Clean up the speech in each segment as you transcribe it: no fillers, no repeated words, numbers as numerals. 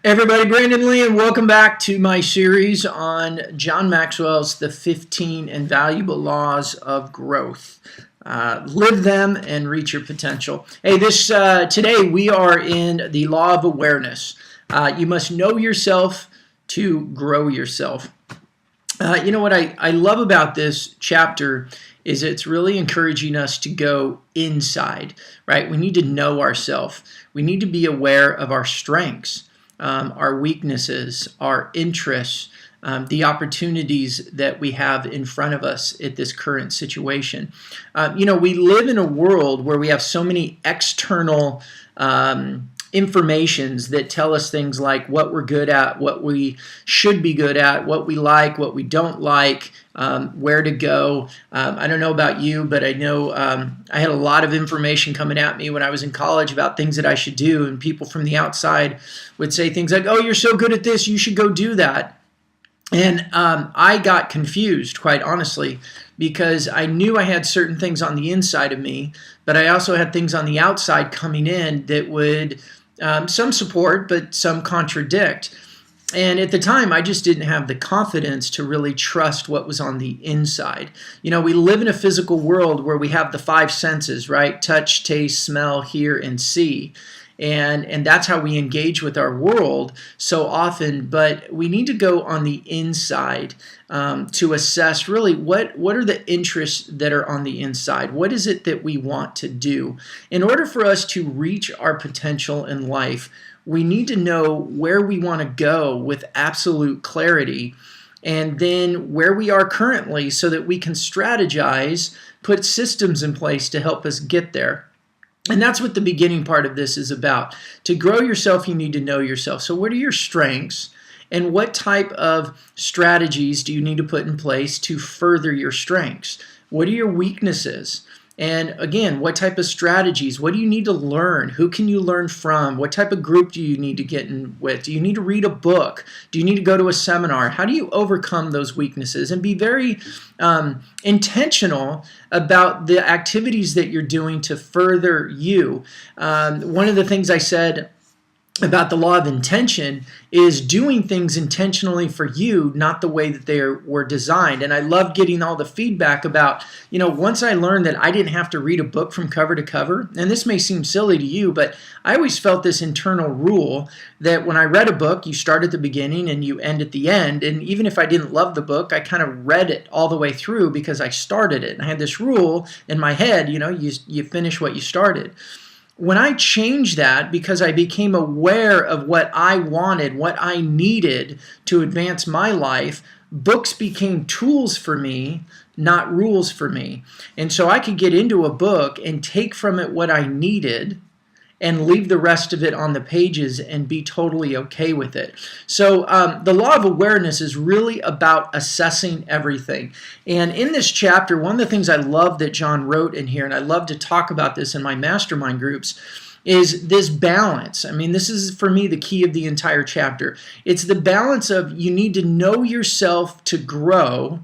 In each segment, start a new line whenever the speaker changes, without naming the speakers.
Everybody, Brandon Lee, and welcome back to my series on John Maxwell's The 15 Invaluable Laws of Growth. Live them and reach your potential. Hey, today we are in the law of awareness. You must know yourself to grow yourself. You know what I love about this chapter is it's really encouraging us to go inside, right? We need to know ourselves. We need to be aware of our strengths. Our weaknesses, our interests, the opportunities that we have in front of us at this current situation. We live in a world where we have so many external informations that tell us things like what we're good at, what we should be good at, what we like, what we don't like, where to go. I don't know about you, but I know I had a lot of information coming at me when I was in college about things that I should do, and people from the outside would say things like, "Oh, you're so good at this, you should go do that." And I got confused, quite honestly, because I knew I had certain things on the inside of me, but I also had things on the outside coming in that would some support, but some contradict. And at the time, I just didn't have the confidence to really trust what was on the inside. You know, we live in a physical world where we have the five senses, right? Touch, taste, smell, hear, and see. And that's how we engage with our world so often. But we need to go on the inside to assess really what are the interests that are on the inside. What is it that we want to do? In order for us to reach our potential in life, we need to know where we want to go with absolute clarity, and then where we are currently so that we can strategize, put systems in place to help us get there. And that's what the beginning part of this is about. To grow yourself, you need to know yourself. So what are your strengths, and what type of strategies do you need to put in place to further your strengths? What are your weaknesses? And again, what type of strategies? What do you need to learn? Who can you learn from? What type of group do you need to get in with? Do you need to read a book? Do you need to go to a seminar? How do you overcome those weaknesses? And be very intentional about the activities that you're doing to further you. One of the things I said about the law of intention is doing things intentionally for you, not the way that they were designed. And I love getting all the feedback about, once I learned that I didn't have to read a book from cover to cover, and this may seem silly to you, but I always felt this internal rule that when I read a book, you start at the beginning and you end at the end. And even if I didn't love the book, I kind of read it all the way through because I started it. And I had this rule in my head, you finish what you started. When I changed that, because I became aware of what I wanted, what I needed to advance my life, books became tools for me, not rules for me. And so I could get into a book and take from it what I needed and leave the rest of it on the pages and be totally okay with it. So the law of awareness is really about assessing everything. And in this chapter, one of the things I love that John wrote in here, and I love to talk about this in my mastermind groups, is this balance. I mean, this is, for me, the key of the entire chapter. It's the balance of you need to know yourself to grow,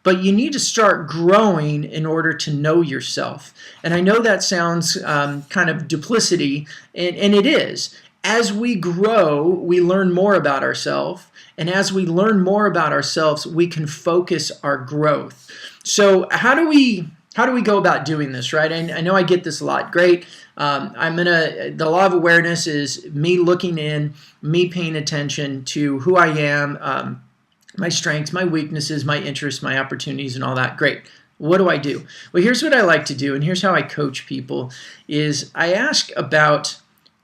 but you need to start growing in order to know yourself. And I know that sounds kind of duplicity, and it is. As we grow, we learn more about ourselves. And as we learn more about ourselves, we can focus our growth. So how do we go about doing this, right? I know I get this a lot. Great. The law of awareness is me looking in, me paying attention to who I am, my strengths, my weaknesses, my interests, my opportunities, and all that. Great. What do I do? Well, here's what I like to do, and here's how I coach people, is I ask about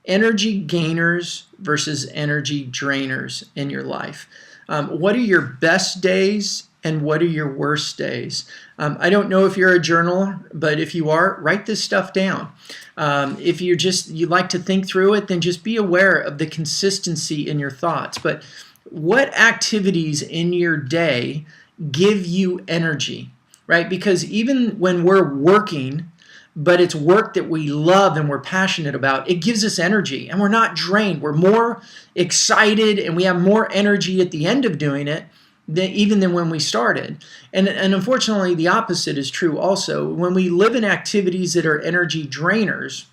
energy gainers versus energy drainers in your life. What are your best days and what are your worst days? I don't know if you're a journaler, but if you are, write this stuff down. If you like to think through it, then just be aware of the consistency in your thoughts. But what activities in your day give you energy, right? Because even when we're working, but it's work that we love and we're passionate about, it gives us energy and we're not drained. We're more excited and we have more energy at the end of doing it than when we started. And unfortunately, the opposite is true also. When we live in activities that are energy drainers,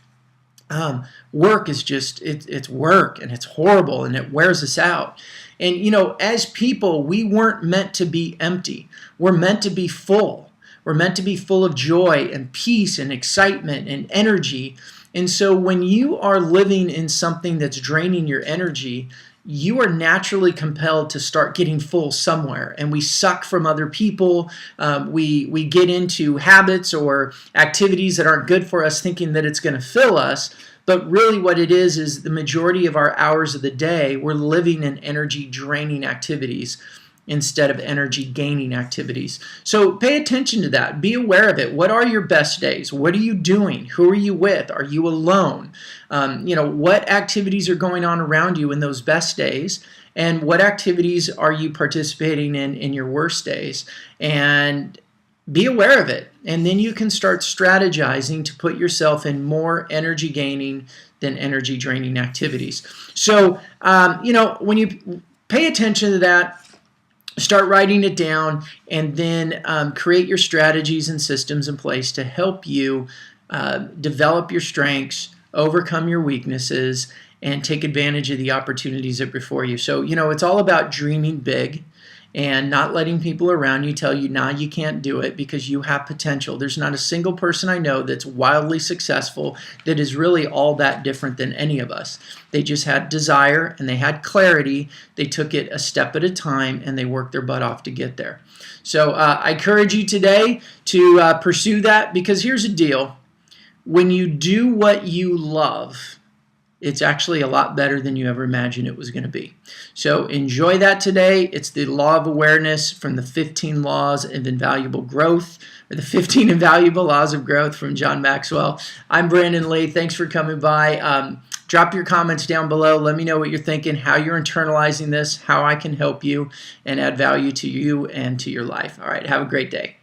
Work is just it's work, and it's horrible, and it wears us out. And as people, we weren't meant to be empty. We're meant to be full. We're meant to be full of joy and peace and excitement and energy. And so when you are living in something that's draining your energy, you are naturally compelled to start getting full somewhere. And we suck from other people. We get into habits or activities that aren't good for us, thinking that it's going to fill us. But really what it is the majority of our hours of the day, we're living in energy draining activities instead of energy gaining activities. So pay attention to that. Be aware of it. What are your best days? What are you doing? Who are you with? Are you alone? What activities are going on around you in those best days? And what activities are you participating in your worst days? And be aware of it. And then you can start strategizing to put yourself in more energy gaining than energy draining activities. So, when you pay attention to that, start writing it down, and then create your strategies and systems in place to help you develop your strengths, overcome your weaknesses, and take advantage of the opportunities that are before you. So, it's all about dreaming big and not letting people around you tell you, nah, you can't do it, because you have potential. There's not a single person I know that's wildly successful that is really all that different than any of us. They just had desire and they had clarity. They took it a step at a time and they worked their butt off to get there. So I encourage you today to pursue that, because here's the deal. When you do what you love, it's actually a lot better than you ever imagined it was going to be. So enjoy that today. It's the law of awareness from the 15 laws of invaluable growth, or the 15 invaluable laws of growth from John Maxwell. I'm Brandon Lee. Thanks for coming by. Drop your comments down below. Let me know what you're thinking, how you're internalizing this, how I can help you and add value to you and to your life. All right, have a great day.